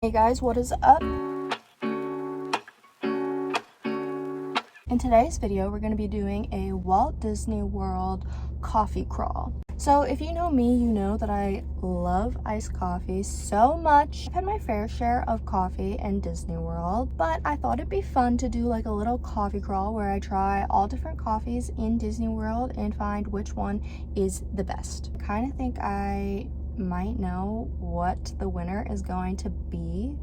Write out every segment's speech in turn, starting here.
Hey guys, what is up? In today's video, we're going to be doing a Walt Disney World coffee crawl. So if you know me, you know that I love iced coffee so much. I've had my fair share of coffee in Disney World, but I thought it'd be fun to do like a little coffee crawl where I try all different coffees in Disney World and find which one is the best. I kind of think I might know what the winner is going to be,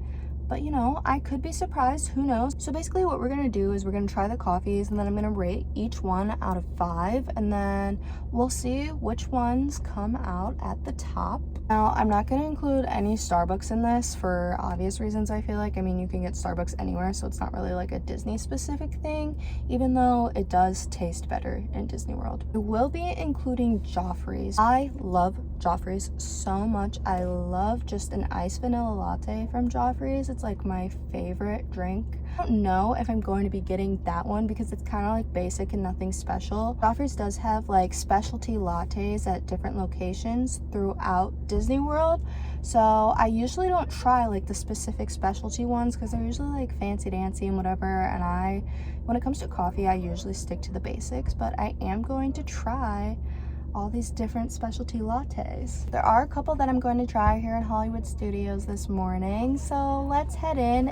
but you know, I could be surprised, who knows. So basically what we're gonna do is we're gonna try the coffees and then I'm gonna rate each one out of 5 and then we'll see which ones come out at the top. Now, I'm not gonna include any Starbucks in this for obvious reasons, I feel like. I mean, you can get Starbucks anywhere, so it's not really like a Disney specific thing, even though it does taste better in Disney World. I will be including Joffrey's. I love Joffrey's so much. I love just an iced vanilla latte from Joffrey's. It's like my favorite drink. I don't know if I'm going to be getting that one because it's kind of like basic and nothing special. Joffrey's does have like specialty lattes at different locations throughout Disney World, so I usually don't try like the specific specialty ones because they're usually like fancy dancy and whatever, and when it comes to coffee, I usually stick to the basics, but I am going to try all these different specialty lattes. There are a couple that I'm going to try here in Hollywood Studios this morning, so let's head in.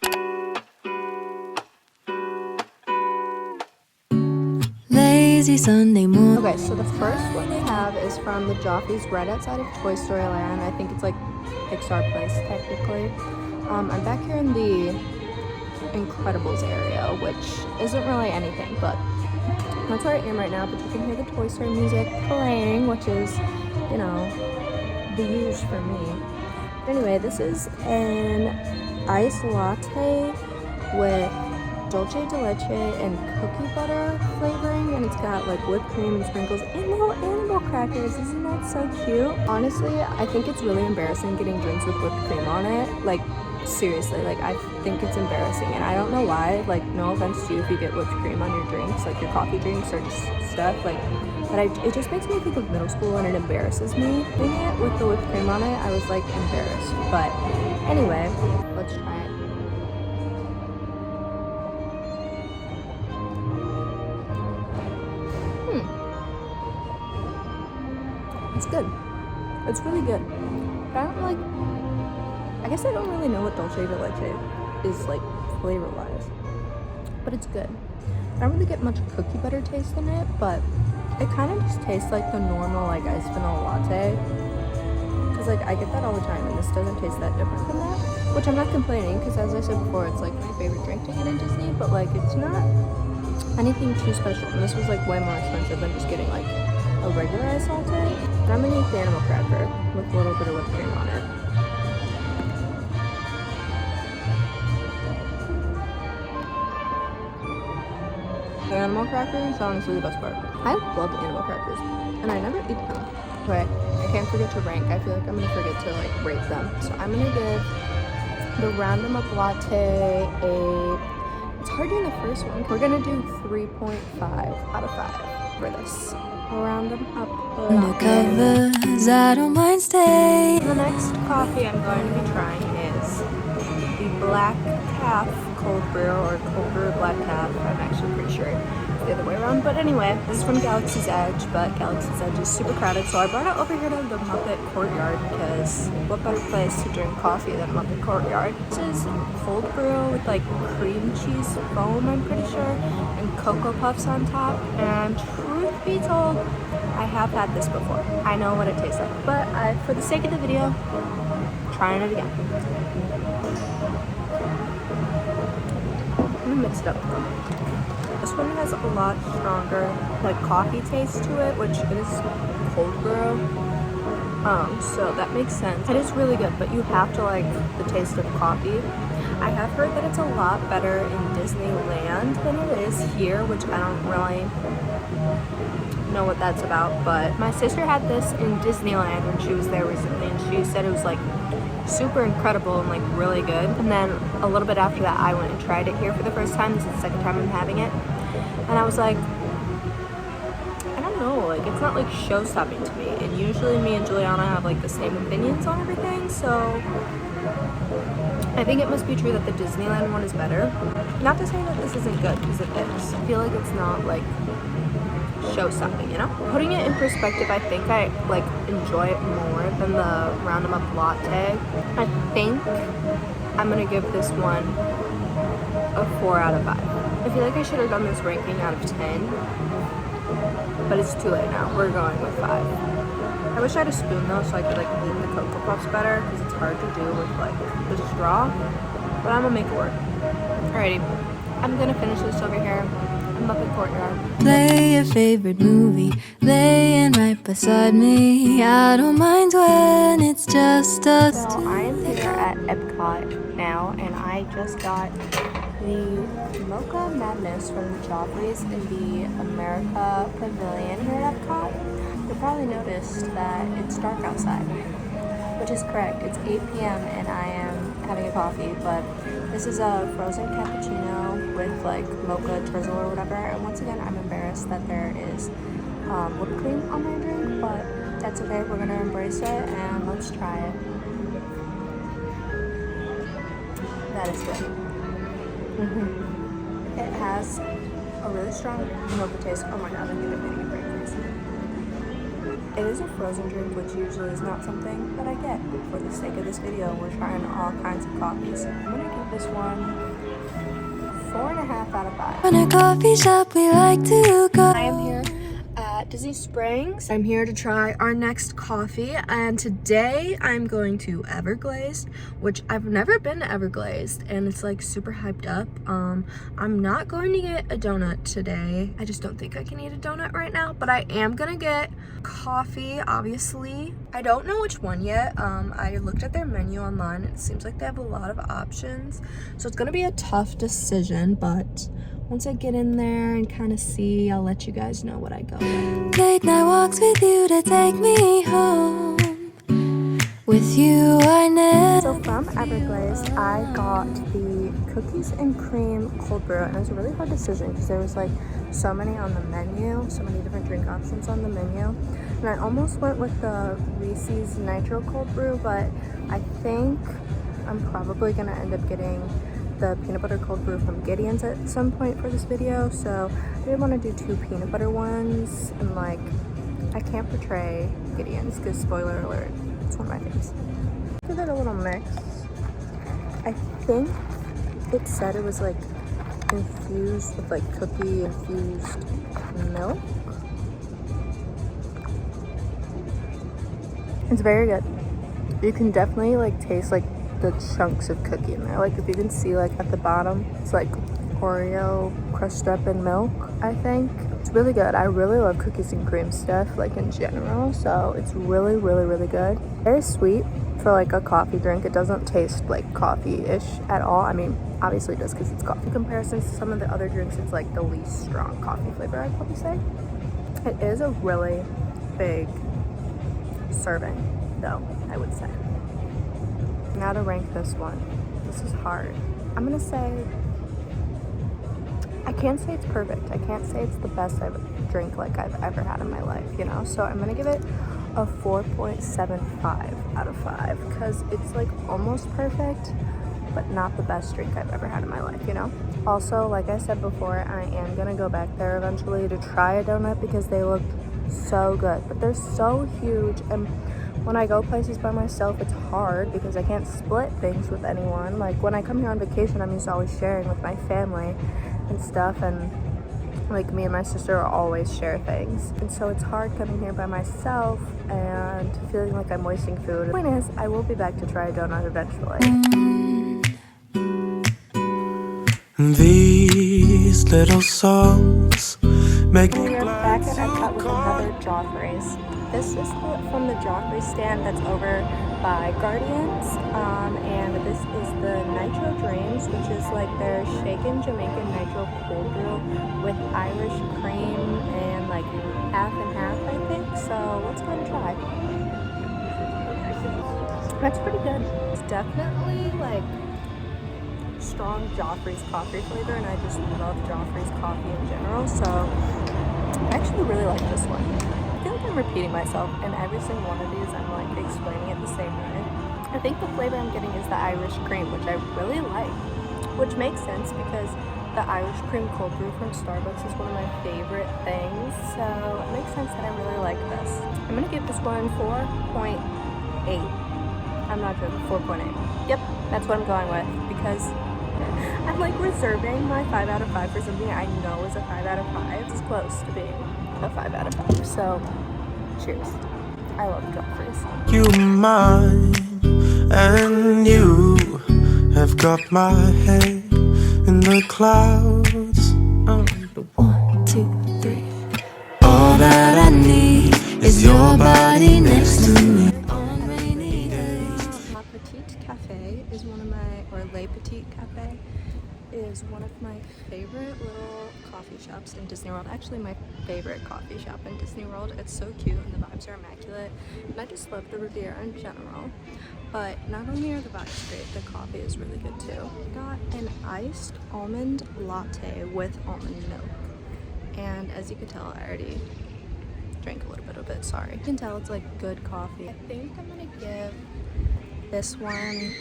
Lazy Sunday morning. Okay, so the first one we have is from the Joffrey's right outside of Toy Story Land. I think it's like Pixar Place technically. I'm back here in the Incredibles area, which isn't really anything, but that's where I am right now. But you can hear the Toy Story music playing, which is, you know, the use for me. But anyway, this is an iced latte with dulce de leche and cookie butter flavoring, and it's got like whipped cream and sprinkles and little animal crackers. Isn't that so cute? Honestly, I think it's really embarrassing getting drinks with whipped cream on it. Like, seriously, like I think it's embarrassing, and I don't know why. Like, no offense to you if you get whipped cream on your drinks, like your coffee drinks or just stuff, like, but it just makes me think of middle school and it embarrasses me doing it with the whipped cream on it. I was like embarrassed, but anyway, let's try it. It's good. It's really good. But I don't like, I guess I don't really know what dulce de leche is like flavor-wise, but it's good. I don't really get much cookie butter taste in it, but it kind of just tastes like the normal like iced vanilla latte. Because like I get that all the time, and this doesn't taste that different from that. Which I'm not complaining, because as I said before, it's like my favorite drink to get in Disney. But like it's not anything too special, and this was like way more expensive than just getting like a regular iced latte. And I'm gonna eat the animal cracker with a little bit of whipped cream on it. The animal cracker is honestly the best part. I love animal crackers, and I never eat them. But I can't forget to rank. I feel like I'm gonna forget to like rate them. So I'm gonna give the Random Up Latte a, it's hard doing the first one. We're gonna do 3.5 out of 5 for this. Random Up Latte. Undercovers, I don't mind staying. The next coffee I'm going to be trying is the Black Calf Cold Brew, or Cold Brew Black Calf. I'm actually pretty sure it's the other way around. But anyway, this is from Galaxy's Edge, but Galaxy's Edge is super crowded, so I brought it over here to the Muppet Courtyard because what better place to drink coffee than Muppet Courtyard? This is cold brew with like cream cheese foam, I'm pretty sure, and Cocoa Puffs on top. And truth be told, I have had this before. I know what it tastes like, but for the sake of the video, trying it again. I'm gonna mix it up. This one has a lot stronger like coffee taste to it, which it is cold brew. So that makes sense. It is really good, but you have to like the taste of coffee. I have heard that it's a lot better in Disneyland than it is here, which I don't really know what that's about, but my sister had this in Disneyland when she was there recently, and she said it was like super incredible and like really good. And then a little bit after that, I went and tried it here for the first time. This is the second time I'm having it, and I was like, I don't know, like it's not like show-stopping to me. And usually me and Juliana have like the same opinions on everything, so I think it must be true that the Disneyland one is better. Not to say that this isn't good, because it is. I feel like it's not like show something, you know? Putting it in perspective, I think I like enjoy it more than the Round 'em Up latte. I think I'm gonna give this one a 4 out of 5. I feel like I should have done this ranking out of 10, but it's too late now. We're going with 5. I wish I had a spoon though, so I could like eat the Cocoa Puffs better, because it's hard to do with like the straw, but I'm gonna make it work. Alrighty, I'm gonna finish this over here in Muppet Courtyard. Play your favorite movie, laying right beside me. I don't mind when it's just us So two. I am here at Epcot now, and I just got the Mocha Madness from the Joffrey's in the America Pavilion here at Epcot. You'll probably noticed that it's dark outside, which is correct. It's 8 p.m. and I am having a coffee, but this is a frozen cappuccino with like mocha drizzle or whatever. And once again, I'm embarrassed that there is whipped cream on my drink, but that's okay. We're gonna embrace it and let's try it. That is good. It has a really strong mocha taste. Oh my god, I think I'm getting a break. It is a frozen drink, which usually is not something that I get. For the sake of this video, we're trying all kinds of coffees. I'm gonna give this one 4.5 out of 5. In a coffee shop we like to go. I am here at Disney Springs. I'm here to try our next coffee, and today I'm going to Everglazed, which I've never been to Everglazed, and it's like super hyped up. I'm not going to get a donut today. I just don't think I can eat a donut right now, but I am gonna get coffee, obviously. I don't know which one yet. I looked at their menu online. It seems like they have a lot of options, so it's gonna be a tough decision, but once I get in there and kind of see, I'll let you guys know what I go with. Late night walks with you to take me home. With you I never. So from Everglazed, I got the cookies and cream cold brew, and it was a really hard decision because there was like so many on the menu, so many different drink options on the menu. And I almost went with the Reese's Nitro cold brew, but I think I'm probably gonna end up getting the peanut butter cold brew from Gideon's at some point for this video. So I didn't want to do 2 peanut butter ones, and like I can't portray Gideon's because spoiler alert, it's one of my things. Give it a little mix. I think it said it was like infused with like cookie infused milk. It's very good. You can definitely like taste like the chunks of cookie in there. Like if you can see like at the bottom, it's like Oreo crushed up in milk, I think. It's really good. I really love cookies and cream stuff like in general, so it's really, really, really good. Very sweet for like a coffee drink. It doesn't taste like coffee-ish at all. I mean, obviously it does because it's coffee. In comparison to some of the other drinks, it's like the least strong coffee flavor, I'd probably say. It is a really big serving though, I would say. Now to rank this one. This is hard. I'm gonna say, I can't say it's perfect. I can't say it's the best drink like I've ever had in my life, you know? So I'm gonna give it a 4.75 out of 5 because it's like almost perfect, but not the best drink I've ever had in my life, you know? Also, like I said before, I am gonna go back there eventually to try a donut because they look so good, but they're so huge, and when I go places by myself, it's hard because I can't split things with anyone. Like when I come here on vacation, I'm used to always sharing with my family and stuff, and like me and my sister always share things. And so it's hard coming here by myself and feeling like I'm wasting food. The point is, I will be back to try a donut eventually. These little songs make me We are back at Epcot with another Joffrey's. This is from the Joffrey stand that's over by Guardians, and this is the Nitro Dreams, which is like their shaken Jamaican Nitro cold brew with Irish cream and like half and half, I think. So let's go and try. That's pretty good. It's definitely like strong Joffrey's coffee flavor, and I just love Joffrey's coffee in general, so I actually really like this one. I feel like I'm repeating myself in every single one of these. I'm like explaining it the same way. I think the flavor I'm getting is the Irish cream, which I really like, which makes sense because the Irish cream cold brew from Starbucks is one of my favorite things, so it makes sense that I really like this. I'm gonna give this one 4.8. I'm not joking, 4.8. Yep, that's what I'm going with because I'm like reserving my 5 out of 5 for something I know is a 5 out of 5. It's close to being a 5 out of 5, so cheers. I love Joffrey's. You mine, and you have got my head in the clouds. 1, 2, 3. All that I need is your body next to me on rainy days. Ma Petite Cafe is one of my, or Le Petit Cafe is one of my favorite little coffee shops in Disney World. Actually, my favorite coffee shop in Disney World. It's so cute and the vibes are immaculate. And I just love the Riviera in general. But not only are the vibes great, the coffee is really good too. Got an iced almond latte with almond milk. And as you can tell, I already drank a little bit of it, sorry. You can tell it's like good coffee. I think I'm gonna give this one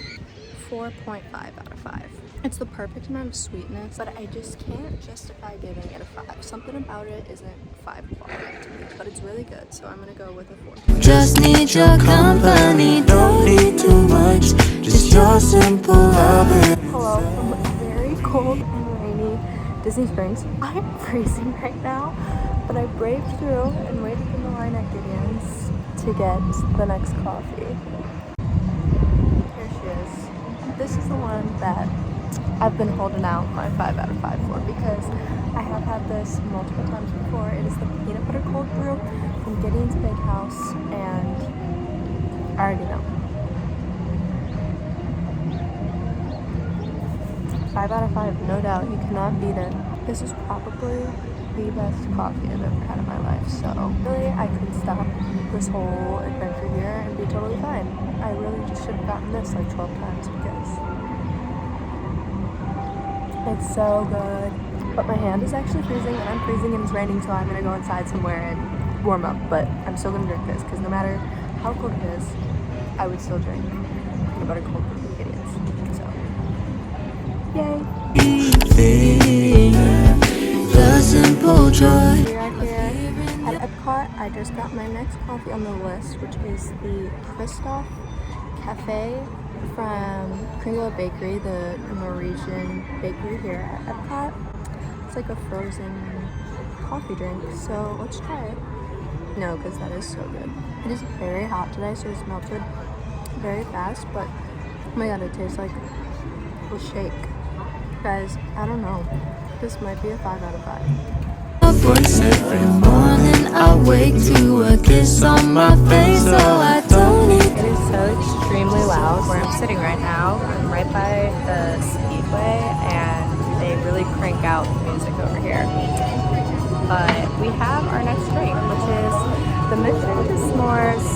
4.5 out of 5. It's the perfect amount of sweetness, but I just can't justify giving it a 5. Something about it isn't 5 quality to me, but it's really good, so I'm gonna go with a 4. Just need your company, don't need too much, just your simple love. Hello from very cold and rainy Disney Springs. I'm freezing right now, but I braved through and waited in the line at Gideon's to get the next coffee. Here she is. This is the one that I've been holding out my 5 out of 5 for because I have had this multiple times before. It is the peanut butter cold brew from Gideon's Big House, and I already know. 5 out of 5, no doubt. You cannot beat it. This is probably the best coffee I've ever had in my life, so really I could stop this whole adventure here and be totally fine. I really just should have gotten this like 12 times because it's so good. But my hand is actually freezing and I'm freezing and it's raining, so I'm gonna go inside somewhere and warm up. But I'm still gonna drink this because no matter how cold it is, I would still drink peanut butter cold brew from Gideon's. So, yay! The simple joy. We are here at Epcot. I just got my next coffee on the list, which is the Christoph Cafe from Kringle Bakery, the Norwegian bakery here at Epcot. It's like a frozen coffee drink, so let's try it. No, because that is so good. It is very hot today, so it's melted very fast, but oh my god, it tastes like a shake. Guys, I don't know. This might be a 5 out of 5. Voice every morning I wake to a kiss on my face, so I don't need. It is so extremely loud where I'm sitting right now. I'm right by the Speedway and they really crank out the music over here. But we have our next drink, which is the Mission to S'mores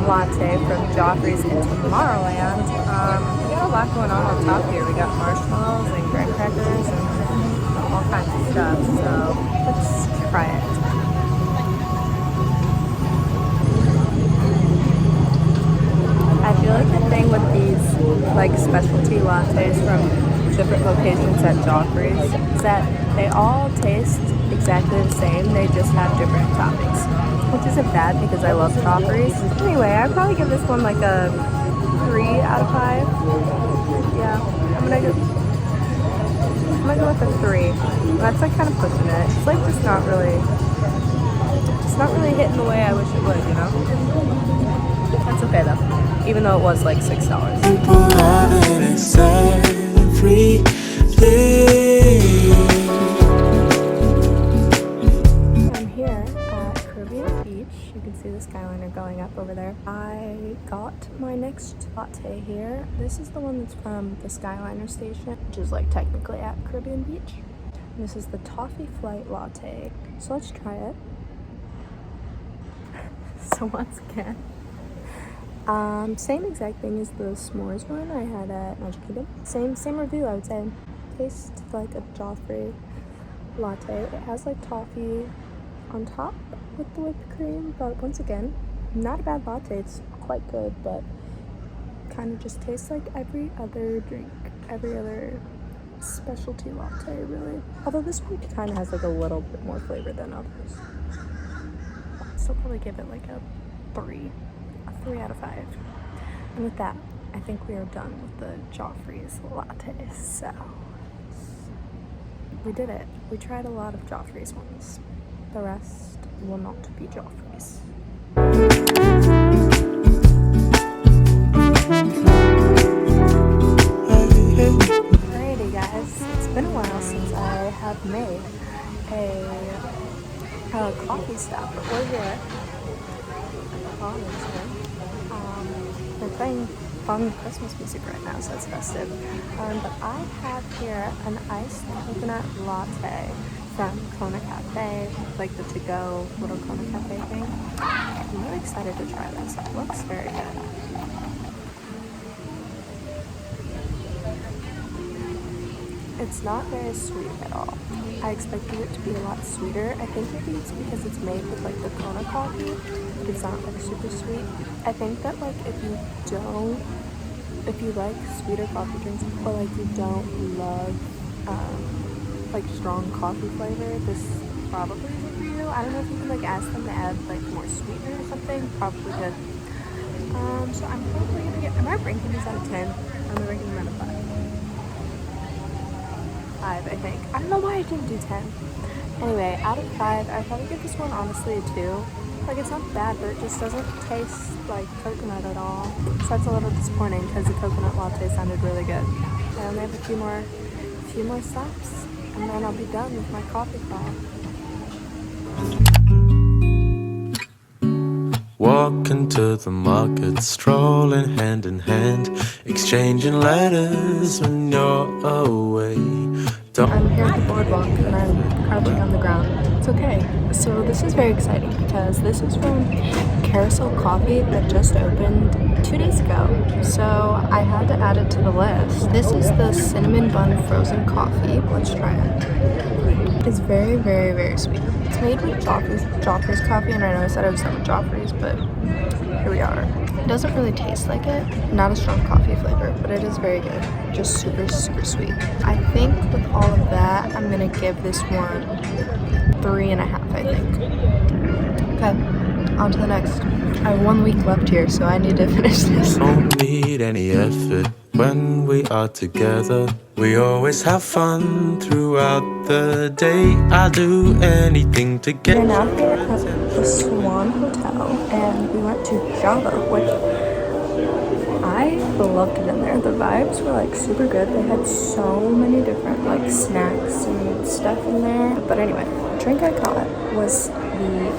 latte from Joffrey's in Tomorrowland. We got a lot going on top here. We got marshmallows and graham crackers and all kinds of stuff, so let's try it. I feel like the thing with these like specialty lattes from different locations at Joffrey's is that they all taste exactly the same, they just have different toppings, which isn't bad because I love Joffrey's. Anyway, I'd probably give this one like a 3 out of 5. Yeah, I'm gonna go with a 3. That's like kind of pushing it. It's like just not really hitting the way I wish it would, you know? That's okay though, even though it was like $6. I'm here at Caribbean Beach. You can see the Skyliner going up over there. I got my next latte here. This is the one that's from the Skyliner station, which is like technically at Caribbean Beach. And this is the Toffee Flight Latte. So let's try it. So once again, same exact thing as the s'mores one I had at Magic Kingdom. Same review, I would say. Tastes like a Joffrey latte. It has like toffee on top with the whipped cream, but once again, not a bad latte. It's quite good, but kind of just tastes like every other drink, every other specialty latte, really. Although this one kind of has like a little bit more flavor than others. I'd still probably give it like a 3 out of 5. And with that, I think we are done with the Joffrey's lattes. So we did it. We tried a lot of Joffrey's ones. The rest will not be Joffrey's. Alrighty guys, it's been a while since I have made a coffee stop, but we're here. We're playing fun Christmas music right now, so it's festive. But I have here an iced coconut latte from Kona Cafe, like the to-go little Kona Cafe thing. I'm really excited to try this. It looks very good. It's not very sweet at all. I expected it to be a lot sweeter. I think maybe it's because it's made with like the Kona coffee, but it's not like super sweet. I think that like if you like sweeter coffee drinks, or like you don't love like strong coffee flavor, this probably isn't for you. I don't know if you can like ask them to add like more sweetener or something. Probably could. So I'm probably gonna get. Am I ranking these out of 10? Or am I ranking them out of 5? 5, I think. I don't know why I didn't do 10. Anyway, out of 5, I'd probably give this one honestly a 2. Like, it's not bad, but it just doesn't taste like coconut at all. So that's a little disappointing because the coconut latte sounded really good. I only have a few more stops, and then I'll be done with my coffee crawl. Walking to the market, strolling hand in hand, exchanging letters when you're away. I'm here at the boardwalk and I'm crouching on the ground. It's okay. So this is very exciting because this is from Carousel Coffee that just opened 2 days ago. So I had to add it to the list. This is the cinnamon bun frozen coffee. Let's try it. It's very, very, very sweet. It's made with Joffrey's coffee, and I know I said I was done with Joffrey's, but here we are. It doesn't really taste like it. Not a strong coffee flavor, but it is very good. Just super, super sweet. I think with all of that, I'm gonna give this one 3.5, I think. Okay, on to the next. I have 1 week left here, so I need to finish this. Don't need any effort when we are together. We always have fun throughout the day. I'll do anything to get. We're now here at the Swan Hotel, and we went to Java, which I loved it in there. The vibes were like super good. They had so many different like snacks and stuff in there. But anyway, the drink I got was the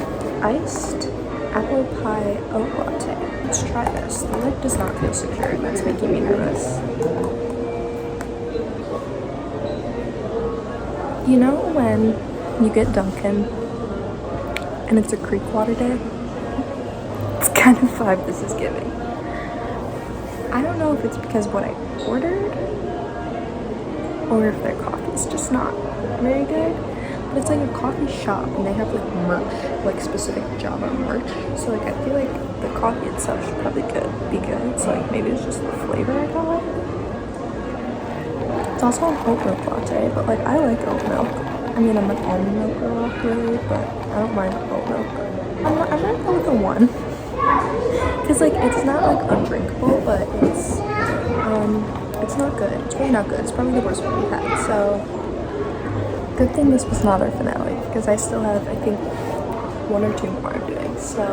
iced apple pie oat latte. Let's try this. The lid does not feel secure. That's making me nervous. You know when you get Dunkin' and it's a creek water day? It's kind of vibe this is giving. I don't know if it's because what I ordered or if their coffee's just not very good. But it's like a coffee shop and they have like merch, like specific Java merch. So like I feel like the coffee itself should probably be good. So like maybe it's just the flavor I got. It's also an oat milk latte, but like I like oat milk. I mean, I'm an almond milk girl, really, but I don't mind oat milk. I'm gonna go with a 1. Cause like it's not like undrinkable, but it's not good. It's really not good. It's probably the worst one we've had. So good thing this was not our finale, because I still have I think 1 or 2 more I'm doing. So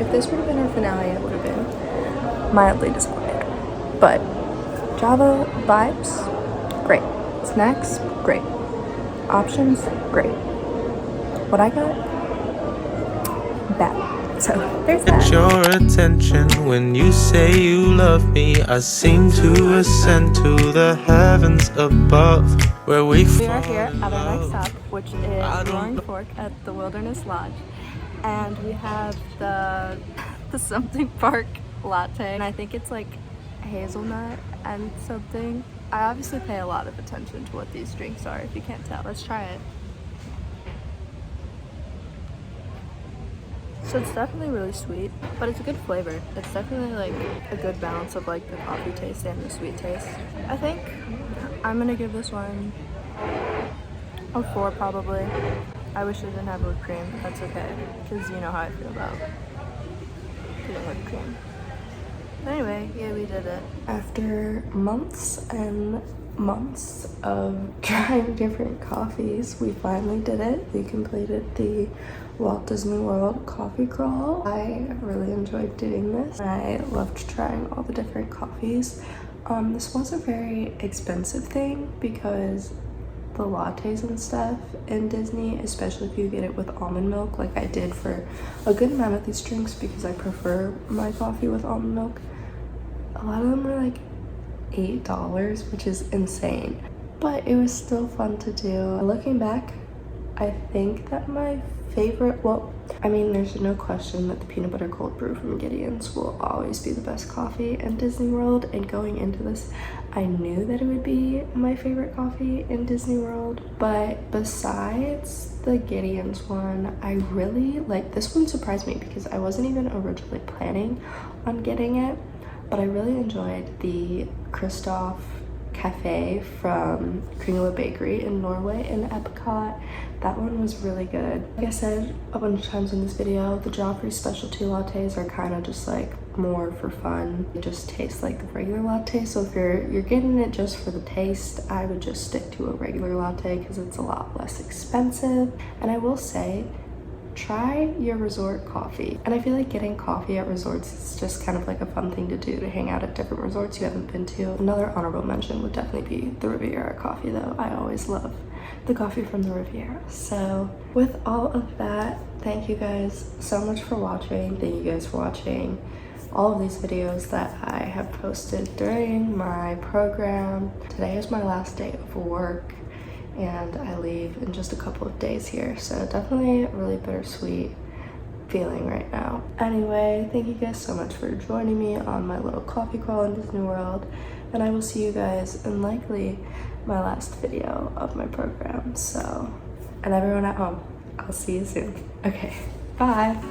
if this would have been our finale, I would have been mildly disappointed. But Java vibes, great. Snacks, great. Options, great. What I got, bad. So there's that. Get your attention when you say you love me. I seem to ascend to the heavens above, where we are here at our next stop, which is Roaring Fork at the Wilderness Lodge, and we have the something park latte, and I think it's like hazelnut and something. I obviously pay a lot of attention to what these drinks are, if you can't tell. Let's try it. So it's definitely really sweet, but it's a good flavor. It's definitely like a good balance of like the coffee taste and the sweet taste. I think I'm gonna give this one a 4 probably. I wish it didn't have whipped cream, but that's okay, because you know how I feel about getting whipped cream. But anyway, yeah, we did it. After months and months of trying different coffees, we finally did it. We completed the Walt Disney World coffee crawl. I really enjoyed doing this. I loved trying all the different coffees. This was a very expensive thing because the lattes and stuff in Disney, especially if you get it with almond milk, like I did for a good amount of these drinks because I prefer my coffee with almond milk. A lot of them were like $8, which is insane, but it was still fun to do. Looking back, I think that my favorite, well, I mean, there's no question that the peanut butter cold brew from Gideon's will always be the best coffee in Disney World, and going into this, I knew that it would be my favorite coffee in Disney World. But besides the Gideon's one, I really like this one. Surprised me because I wasn't even originally planning on getting it, but I really enjoyed the Kristoff Cafe from Kringla Bakery in Norway in Epcot. That one was really good. Like I said a bunch of times in this video, the Joffrey specialty lattes are kind of just like more for fun. They just taste like the regular latte. So if you're getting it just for the taste, I would just stick to a regular latte because it's a lot less expensive. And I will say, try your resort coffee. And I feel like getting coffee at resorts is just kind of like a fun thing to do, to hang out at different resorts you haven't been to. Another honorable mention would definitely be the Riviera coffee though. I always love the coffee from the Riviera. So with all of that, thank you guys so much for watching. Thank you guys for watching all of these videos that I have posted during my program. Today is my last day of work and I leave in just a couple of days here, so definitely a really bittersweet feeling right now. Anyway, thank you guys so much for joining me on my little coffee crawl in Disney World, and I will see you guys in likely my last video of my program. So, and everyone at home, I'll see you soon. Okay, bye.